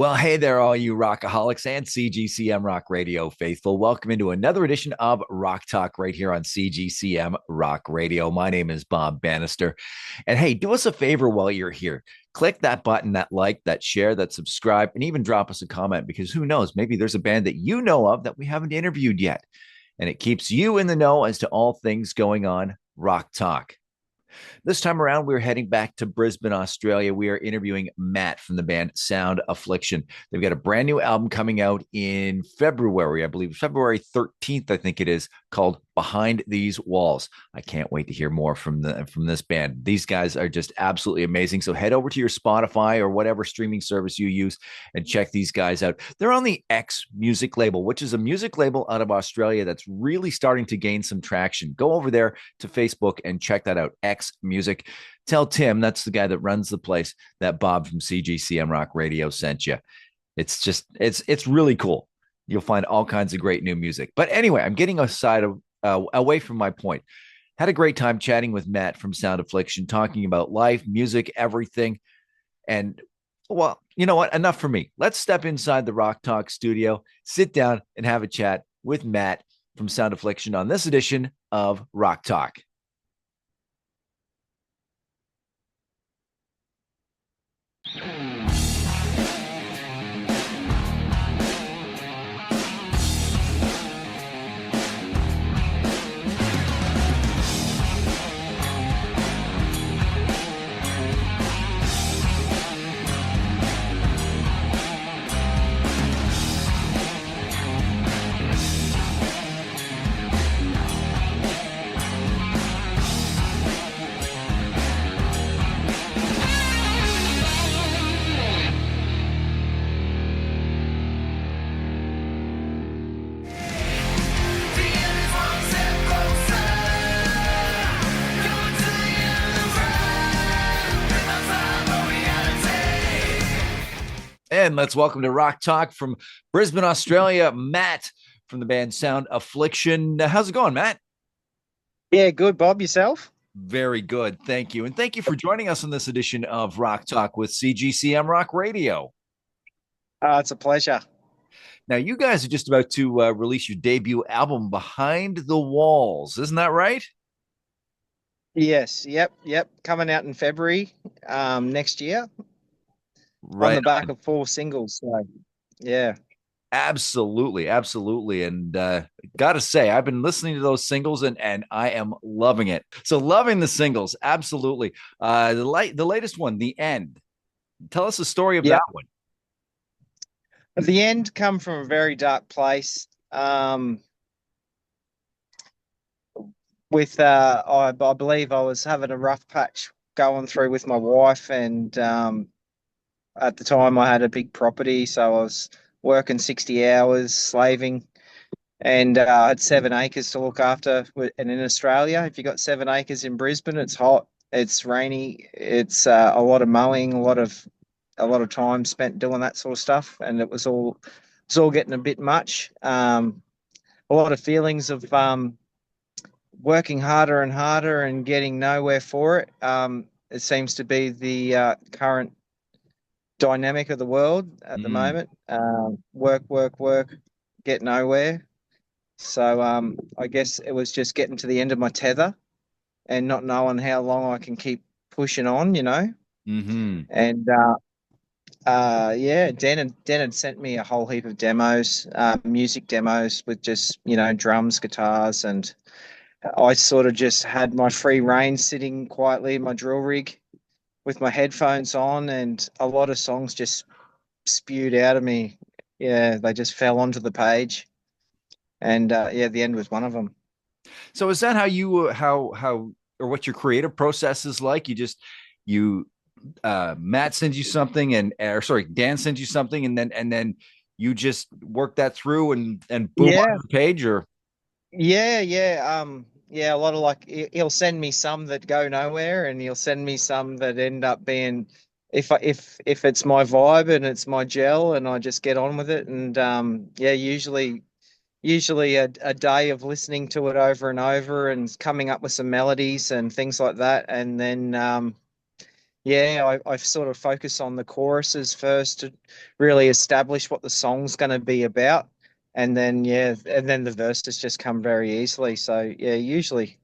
Well, hey there, all you rockaholics and CGCM Rock Radio faithful. Welcome into another edition of Rock Talk right here on CGCM Rock Radio. My name is Bob Bannister. And hey, do us a favor while you're here. Click that button, that like, that share, that subscribe, and even drop us a comment because who knows, maybe there's a band that you know of that we haven't interviewed yet. And it keeps you in the know as to all things going on Rock Talk. This time around, we're heading back to Brisbane, Australia. We are interviewing Matt from the band Sound Affliction. They've got a brand new album coming out in February, I believe, February 13th, I think it is, called Behind These Walls. I can't wait to hear more from this band. These guys are just absolutely amazing. So head over to your Spotify or whatever streaming service you use and check these guys out. They're on the X Music label, which is a music label out of Australia that's really starting to gain some traction. Go over there to Facebook and check that out. X Music. Tell Tim, that's the guy that runs the place, that Bob from CGCM Rock Radio sent you. It's really cool. You'll find all kinds of great new music. But anyway, I'm getting away from my point. Had a great time chatting with Matt from Sound Affliction, talking about life, music, everything. And well, you know what? Enough for me. Let's step inside the Rock Talk studio, sit down, and have a chat with Matt from Sound Affliction on this edition of Rock Talk. And let's welcome to Rock Talk from Brisbane, Australia, Matt from the band Sound Affliction. How's it going, Matt? Yeah, good, Bob. Yourself? Very good. Thank you. And thank you for joining us on this edition of Rock Talk with CGCM Rock Radio. It's a pleasure. Now, you guys are just about to release your debut album, Behind the Walls. Isn't that right? Yes, yep. Coming out in February next year on Right. the back of 4 singles. So, yeah. Absolutely. And gotta say, I've been listening to those singles and I am loving it. So loving the singles, absolutely. The latest one, The End. Tell us the story of Yep. that one. At the end, come from a very dark place. I believe I was having a rough patch going through with my wife, and at the time I had a big property, so I was working 60 hours, slaving, and I had 7 acres to look after. And in Australia, if you got 7 acres in Brisbane, it's hot, it's rainy, it's a lot of mowing, a lot of time spent doing that sort of stuff, and it was all getting a bit much. A lot of feelings of working harder and harder and getting nowhere for it. It seems to be the current dynamic of the world at the moment. Work, get nowhere. So I guess it was just getting to the end of my tether and not knowing how long I can keep pushing on, you know. Mm-hmm. And yeah, Dan had sent me a whole heap of demos, music demos with just, drums, guitars, and I sort of just had my free reign sitting quietly in my drill rig with my headphones on, and a lot of songs just spewed out of me. Yeah, they just fell onto the page, and yeah, The End was one of them. So is that how you how or what your creative process is like? You Matt sends you something or sorry, Dan sends you something and then you just work that through and boom Yeah, on the page or yeah. A lot of he'll send me some that go nowhere, and he'll send me some that end up being, if it's my vibe and it's my gel, and I just get on with it. And yeah, usually a day of listening to it over and over and coming up with some melodies and things like that, and then Yeah, I sort of focus on the choruses first to really establish what the song's going to be about, and then and then the verses just come very easily. So yeah, usually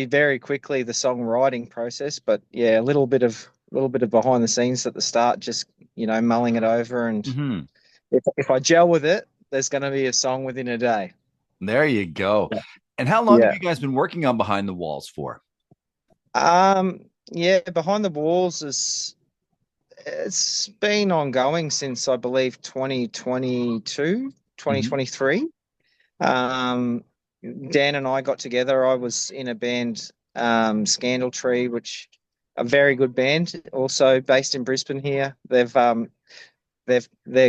very quickly the songwriting process, but yeah, a little bit of behind the scenes at the start, just mulling it over, and Hmm. if I gel with it, there's going to be a song within a day. There you go. And how long have Yeah. you guys been working on Behind the Walls for? Yeah, Behind the Walls is it's been ongoing since I believe 2022, Hmm. 2023. Um, Dan and I got together. I was in a band, Scandal Tree, which a very good band, also based in Brisbane here. They're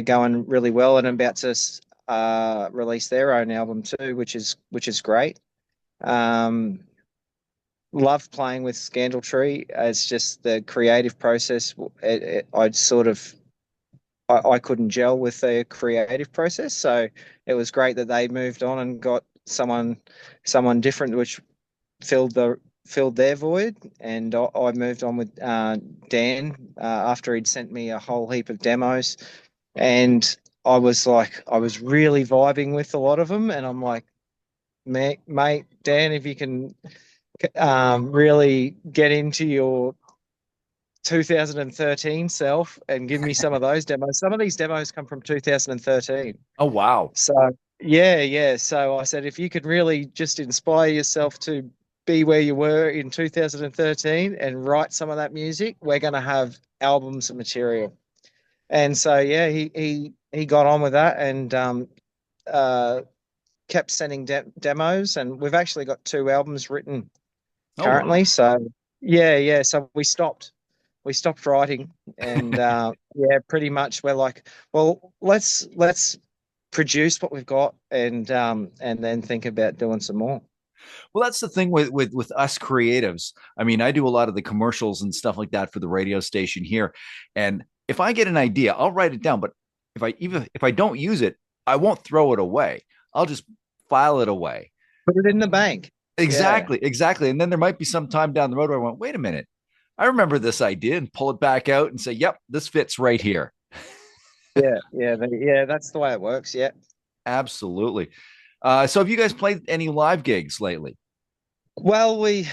going really well and about to release their own album too, which is great. Um, Love playing with Scandal Tree. It's just the creative process. I'd sort of I couldn't gel with the creative process, so it was great that they moved on and got someone different, which filled the filled their void. And I moved on with Dan after he'd sent me a whole heap of demos, and I was really vibing with a lot of them, and I'm like, mate, Dan, if you can really get into your 2013 self and give me some of those demos. Some of these demos come from 2013. Oh, wow. So, yeah, yeah. So I said, if you could really just inspire yourself to be where you were in 2013 and write some of that music, we're going to have albums of material. And so, yeah, he got on with that and uh, kept sending demos. And we've actually got two albums written Oh, currently. wow. So, yeah, yeah. So we stopped writing, and yeah, pretty much we're like, well, let's produce what we've got, and then think about doing some more. Well, that's the thing with us creatives. I mean, I do a lot of the commercials and stuff like that for the radio station here. And if I get an idea, I'll write it down. But if I don't use it, I won't throw it away. I'll just file it away. Put it in the bank. Yeah, Exactly, exactly. And then there might be some time down the road where I went, wait a minute, I remember this idea and pull it back out and say, yep, this fits right here. yeah, yeah, yeah. That's the way it works. Yeah. Absolutely. So have you guys played any live gigs lately? Well, we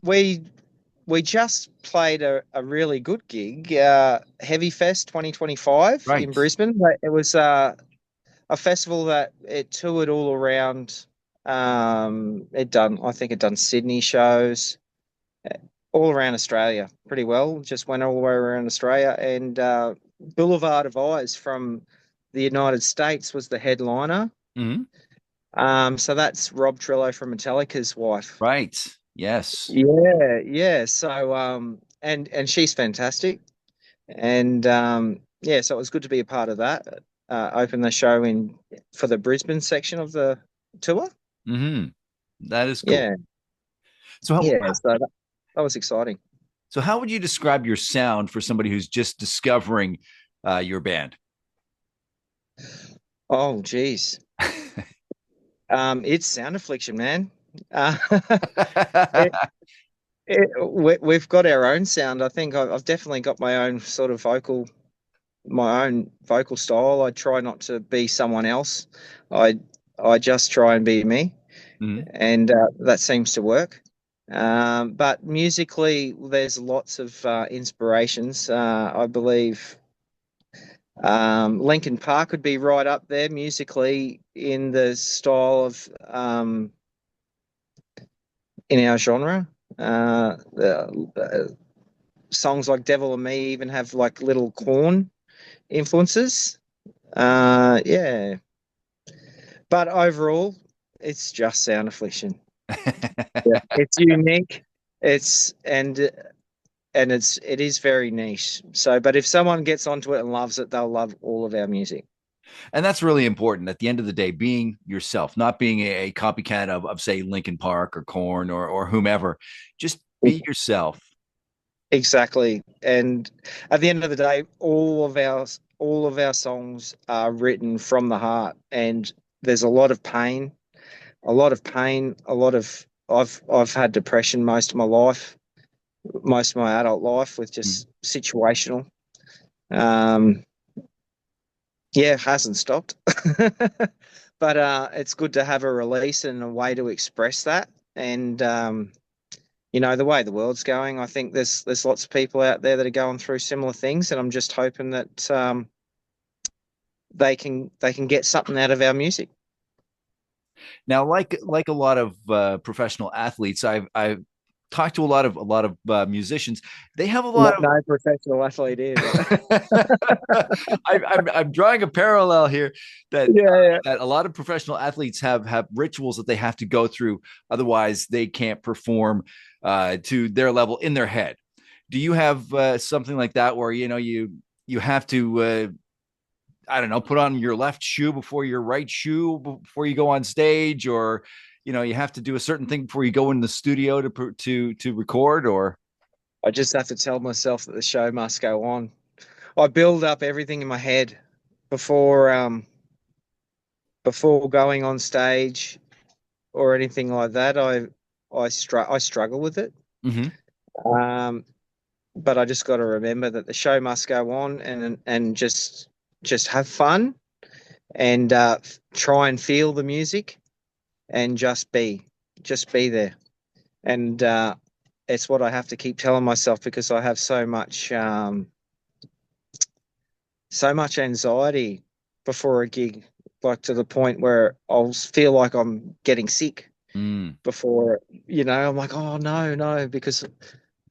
we just played a really good gig, Heavy Fest 2025 in Right. Brisbane. It was a festival that it toured all around. I think it done Sydney shows, all around Australia pretty well. Just went all the way around Australia, and Boulevard of Eyes from the United States was the headliner. Mhm. So that's Rob Trillo from Metallica's wife. Right. Yes. Yeah, yeah. So and she's fantastic, and yeah. So it was good to be a part of that. Open the show in for the Brisbane section of the tour. Hmm. That is cool. Yeah, So how, yeah. So that was exciting. so how would you describe your sound for somebody who's just discovering your band? Oh, geez. It's Sound Affliction, man. Uh, it, we've got our own sound. I think I've definitely got my own vocal style. I try not to be someone else. I I just try and be me, Mhm. and that seems to work. But musically, there's lots of inspirations. I believe Linkin Park would be right up there musically in the style of in our genre. Songs like Devil and Me even have like little corn influences. Yeah, but overall, it's just Sound Affliction. Yeah, it's unique. It's and it is very niche. So, but if someone gets onto it and loves it, they'll love all of our music. And that's really important at the end of the day, being yourself, not being a copycat of say Lincoln Park or Corn or whomever. Just be yourself. Exactly. And at the end of the day, all of our songs are written from the heart, and there's a lot of pain, a lot of pain, a lot of I've had depression most of my life, most of my adult life with Mm. just situational. Um, yeah, it hasn't stopped. But it's good to have a release and a way to express that. And the way the world's going, I think there's lots of people out there that are going through similar things, and I'm just hoping that they can get something out of our music. Now, like a lot of professional athletes, I've talked to a lot of musicians. They have a lot No, of no professional athlete either. I'm drawing a parallel here that Yeah, yeah. that a lot of professional athletes have rituals that they have to go through, otherwise they can't perform to their level in their head. Do you have something like that where you have to I don't know, put on your left shoe before your right shoe before you go on stage, or you have to do a certain thing before you go in the studio to record, or I just have to tell myself that the show must go on. I build up everything in my head before before going on stage or anything like that. I struggle with it. mm-hmm. Um, but I just got to remember that the show must go on, and just have fun, and try and feel the music, and just be there. And it's what I have to keep telling myself, because I have so much anxiety before a gig, like to the point where I'll feel like I'm getting sick Mm, before, I'm like, oh no, no, because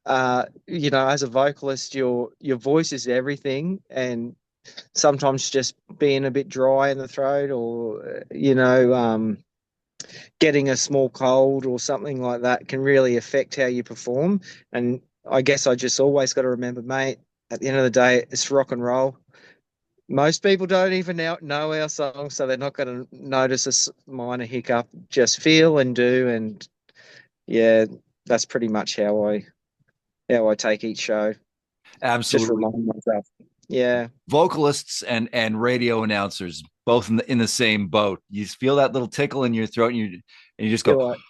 as a vocalist, your voice is everything, and sometimes just being a bit dry in the throat, or getting a small cold or something like that can really affect how you perform. And I guess I just always got to remember, mate, at the end of the day, it's rock and roll. Most people don't even know our songs, so they're not going to notice a minor hiccup. Just feel and do, and yeah, that's pretty much how I take each show. Just absolutely. remind myself. Yeah, Vocalists and radio announcers both in the same boat. You feel that little tickle in your throat, and you just go, you're like,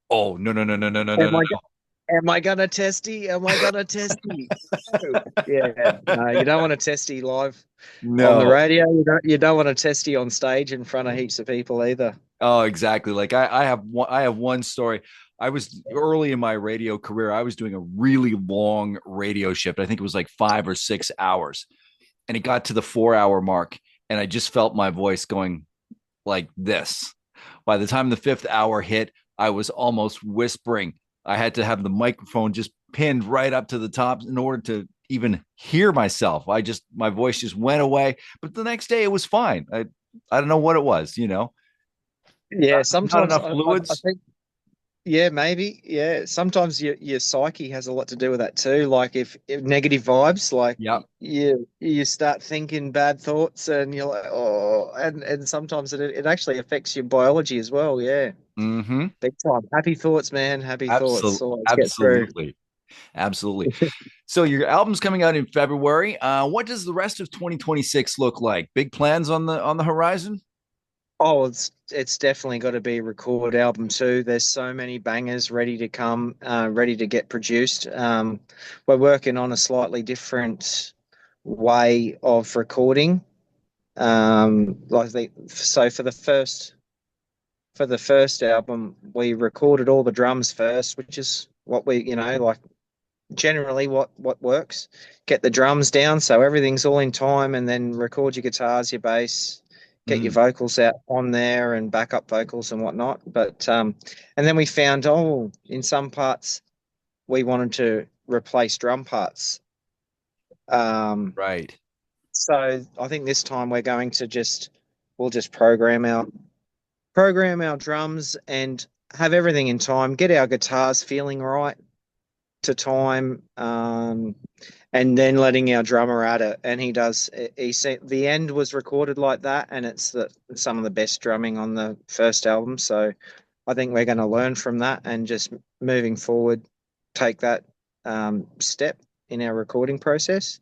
"Oh no no no no no no no am no I am I gonna testy? Am I gonna testy? No. Yeah, no, you don't want to testy live on the no!" radio. You don't want to testy on stage in front of heaps of people either. Oh, exactly. Like I have one story. I was early in my radio career. I was doing a really long radio shift. I think it was like 5 or 6 hours, and it got to the 4 hour mark, and I just felt my voice going like this. By the time the fifth hour hit, I was almost whispering. I had to have the microphone just pinned right up to the top in order to even hear myself. My voice just went away. But the next day it was fine. I don't know what it was. Yeah, Not sometimes enough I fluids. think. Yeah, maybe. Yeah, sometimes your psyche has a lot to do with that too. Like if negative vibes, like Yep. you start thinking bad thoughts, and you're like, oh, and sometimes it actually affects your biology as well. Yeah, Mm-hmm. big time. Happy thoughts, man. Happy thoughts Absolutely. always get through. Absolutely. Absolutely. So your album's coming out in February. What does the rest of 2026 look like? Big plans on the horizon? Oh, it's definitely got to be a record album too. There's so many bangers ready to come, ready to get produced. We're working on a slightly different way of recording. So for the first album, we recorded all the drums first, which is what we, like generally what works. Get the drums down so everything's all in time, and then record your guitars, your bass, get your Mm, vocals out on there and backup vocals and whatnot. But and then we found, in some parts we wanted to replace drum parts. Um, right. so I think this time we'll just program our drums and have everything in time, get our guitars feeling right to time, and then letting our drummer at it. And he does. He said the end was recorded like that, and it's some of the best drumming on the first album. So I think we're going to learn from that, and just moving forward, take that step in our recording process.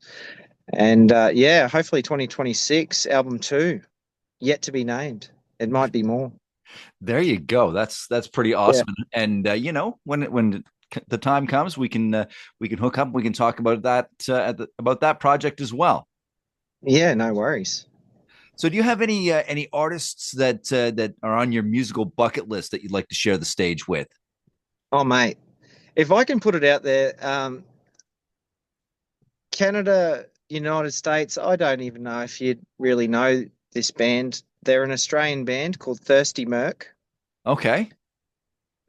And yeah, hopefully 2026 album two, yet to be named. It might be more. There you go. That's pretty Yeah. awesome. And when the time comes, we can hook up. We can talk about that about that project as well. Yeah, no worries. So, do you have any artists that are on your musical bucket list that you'd like to share the stage with? Oh, mate, if I can put it out there, Canada, United States, I don't even know if you'd really know this band. They're an Australian band called Thirsty Merc. Okay,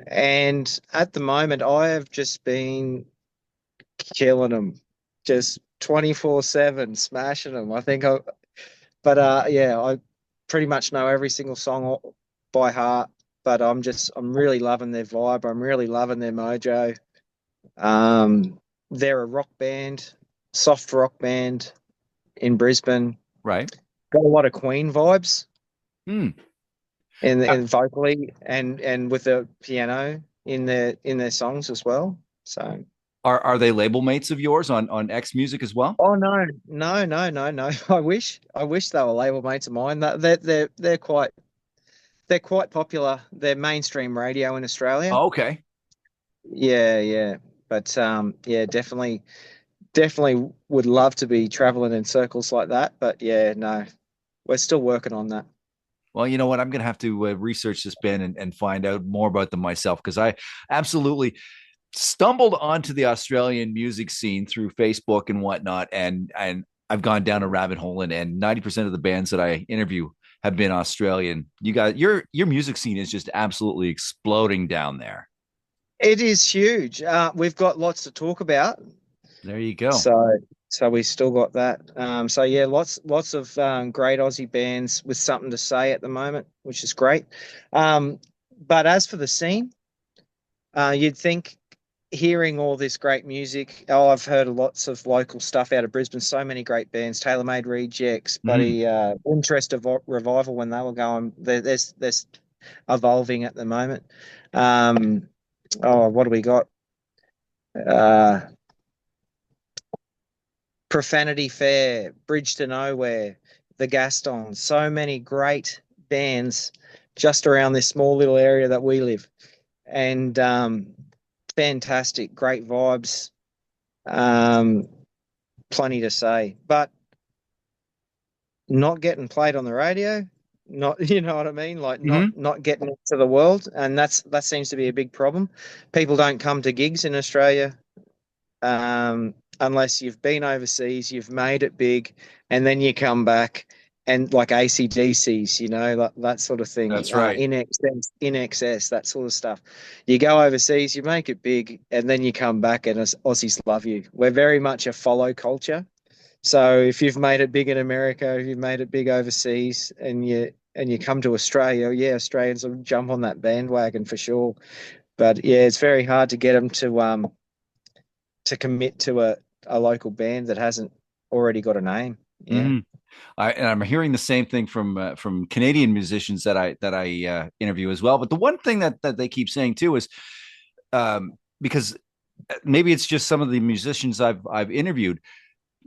And at the moment, I have just been killing them, just 24/7, smashing them. Yeah, I pretty much know every single song by heart. But I'm really loving their vibe. I'm really loving their mojo. Um, they're a rock band, soft rock band in Brisbane. right. Got a lot of Queen vibes Hmm. Uh, in vocally and with the piano in their songs as well. So, are they label mates of yours on X Music as well? oh no, no, no, no, no. I wish they were label mates of mine. They're quite popular. They're mainstream radio in Australia. Oh, okay. Yeah, yeah. But yeah, definitely would love to be traveling in circles like that. But yeah, no, we're still working on that. Well, you know what? I'm going to have to research this band and find out more about them myself because I absolutely stumbled onto the Australian music scene through Facebook and whatnot, and I've gone down a rabbit hole, and 90% of the bands that I interview have been Australian. You got your music scene is just absolutely exploding down there. It is huge. We've got lots to talk about. There you go. So we still got that. So yeah, lots of great Aussie bands with something to say at the moment, which is great. Um, but as for the scene, you'd think hearing all this great music. Oh, I've heard lots of local stuff out of Brisbane. So many great bands: TaylorMade Rejects, Mhm. Buddy, Interest of Revival when they were going. There's evolving at the moment. Um, oh, what do we got? Uh, Profanity Fair, Bridge to Nowhere, The Gastons, so many great bands just around this small little area that we live. And fantastic, great vibes, um, plenty to say. But not getting played on the radio, not you know what I mean? Like Mhm. not getting into the world. And that seems to be a big problem. People don't come to gigs in Australia unless you've been overseas, you've made it big, and then you come back and like ACDCs, that sort of thing. That's right. In excess, that sort of stuff. You go overseas, you make it big, and then you come back, and Aussies love you. We're very much a follow culture. So if you've made it big in America, if you've made it big overseas, and you come to Australia, yeah, Australians will jump on that bandwagon for sure. But yeah, it's very hard to get them to commit to a local band that hasn't already got a name. Yeah. Hmm. And I'm hearing the same thing from Canadian musicians that I interview as well. But the one thing that they keep saying too is because maybe it's just some of the musicians I've interviewed,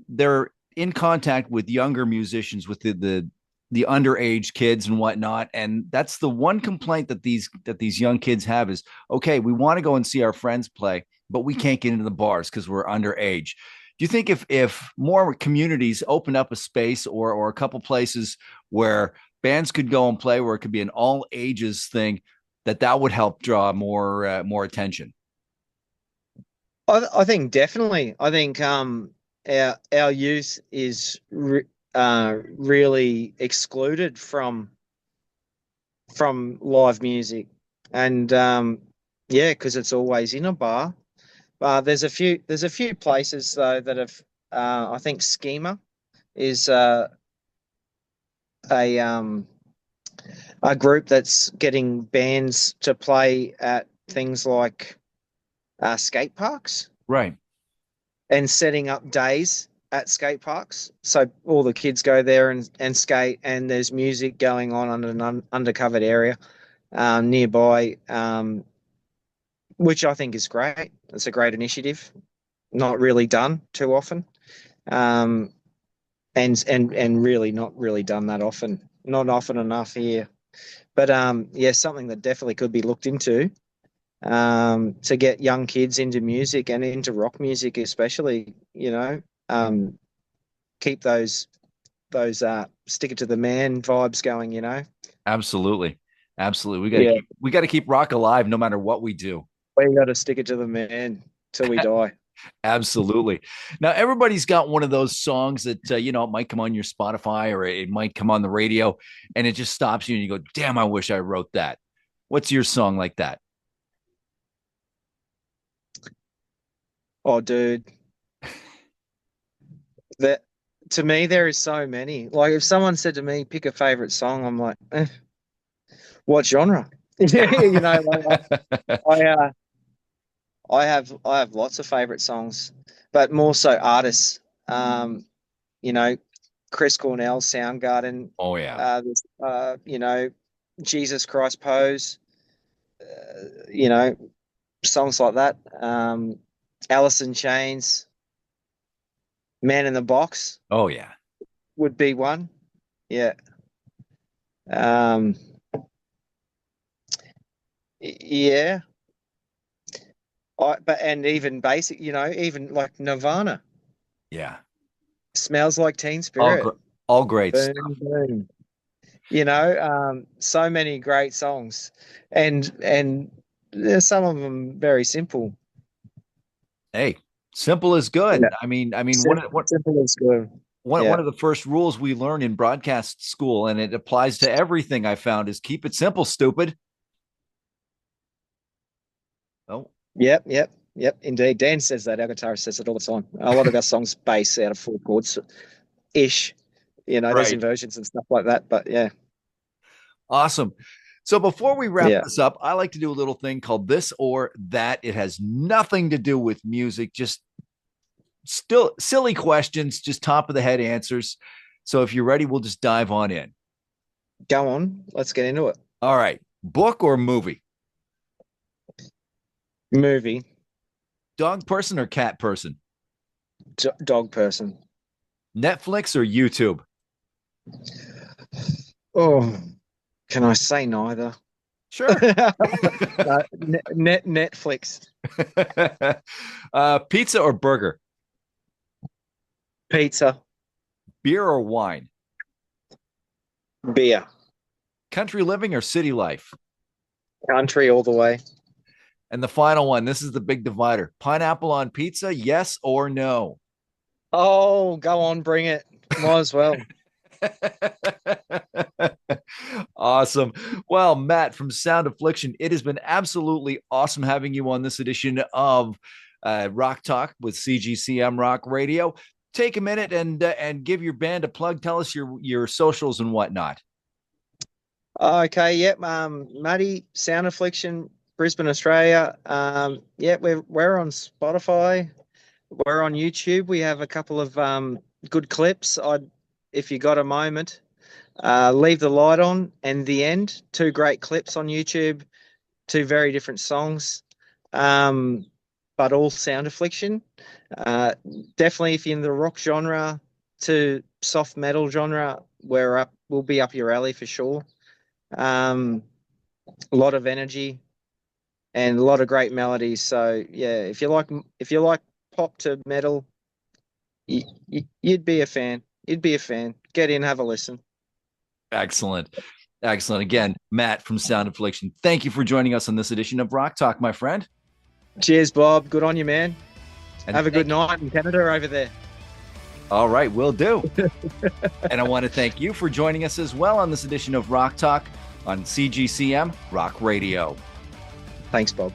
they're in contact with younger musicians, with the underage kids and whatnot, and that's the one complaint that these young kids have is, okay, we want to go and see our friends play, but we can't get into the bars because we're underage. Do you think if more communities open up a space or a couple places where bands could go and play, where it could be an all ages thing, that would help draw more attention? I think definitely. I think our youth is really excluded from live music, and yeah, because it's always in a bar. There's a few places though that have. I think Schema is a a group that's getting bands to play at things like skate parks Right. and setting up days at skate parks. So all the kids go there and skate, and there's music going on in an undercovered area nearby, which I think is great. It's a great initiative, not really done too often, um, and really not really done that often, not often enough here. But yeah, something that definitely could be looked into. to get young kids into music and into rock music, especially. Keep those stick it to the man vibes going. Absolutely. Absolutely. Yeah, We got to keep rock alive no matter what we do. we got to stick it to the man till we die. Absolutely. Now, everybody's got one of those songs that, it might come on your Spotify or it might come on the radio and it just stops you and you go, damn, I wish I wrote that. What's your song like that? Oh, dude, that to me there is so many. Like if someone said to me, pick a favorite song, I'm like, what genre? Like I have lots of favorite songs, but more so artists. You know, Chris Cornell, Soundgarden, Oh, yeah. there's, Jesus Christ Pose, you know, songs like that. Alice in Chains, Man in the Box Oh, yeah. would be one. Yeah. Um, yeah. And even basic, even like Nirvana, Yeah. Smells Like Teen All, Spirit, all great Boom stuff. Boom. So many great songs, and there's some of them very simple. Hey, simple is good. Yeah, I mean, simple is good. one Yeah. of the first rules we learn in broadcast school, and it applies to everything I found, is keep it simple, stupid. Oh, Yep. Yep. Yep. Indeed. Dan says that. Our guitarist says it all the time. A lot of our songs base out of four chords ish. There's right. inversions and stuff like that. But yeah. Awesome. So before we wrap Yeah. this up, I like to do a little thing called this or that. It has nothing to do with music, just still silly questions, just top of the head answers. So if you're ready, we'll just dive on in. Go on. Let's get into it. All right. Book or movie? Movie. Dog person or cat person? Dog person. Netflix or YouTube? Oh, can I say neither? Sure. Netflix. Pizza or burger? Pizza. Beer or wine? Beer. Country living or city life? Country all the way. And the final one, this is the big divider. Pineapple on pizza, yes or no? Oh, go on, bring it. Might as well. Awesome. Well, Matt from Sound Affliction, it has been absolutely awesome having you on this edition of Rock Talk with CGCM Rock Radio. Take a minute and give your band a plug. Tell us your socials and whatnot. Okay, yep. Matty, Sound Affliction, Brisbane, Australia. Yeah, we're on Spotify. We're on YouTube. We have a couple of good clips. If you got a moment, leave the light on and the end. Two great clips on YouTube. Two very different songs, but all Sound Affliction. Definitely, if you're in the rock genre to soft metal genre, we'll be up your alley for sure. A lot of energy and a lot of great melodies. So yeah, if you like pop to metal, you'd be a fan. You'd be a fan. Get in, have a listen. Excellent. Excellent. Again, Matt from Sound Affliction, thank you for joining us on this edition of Rock Talk, my friend. Cheers, Bob. Good on you, man. And have a good night in Canada over there. All right, will do. And I want to thank you for joining us as well on this edition of Rock Talk on CGCM Rock Radio. Thanks, Bob.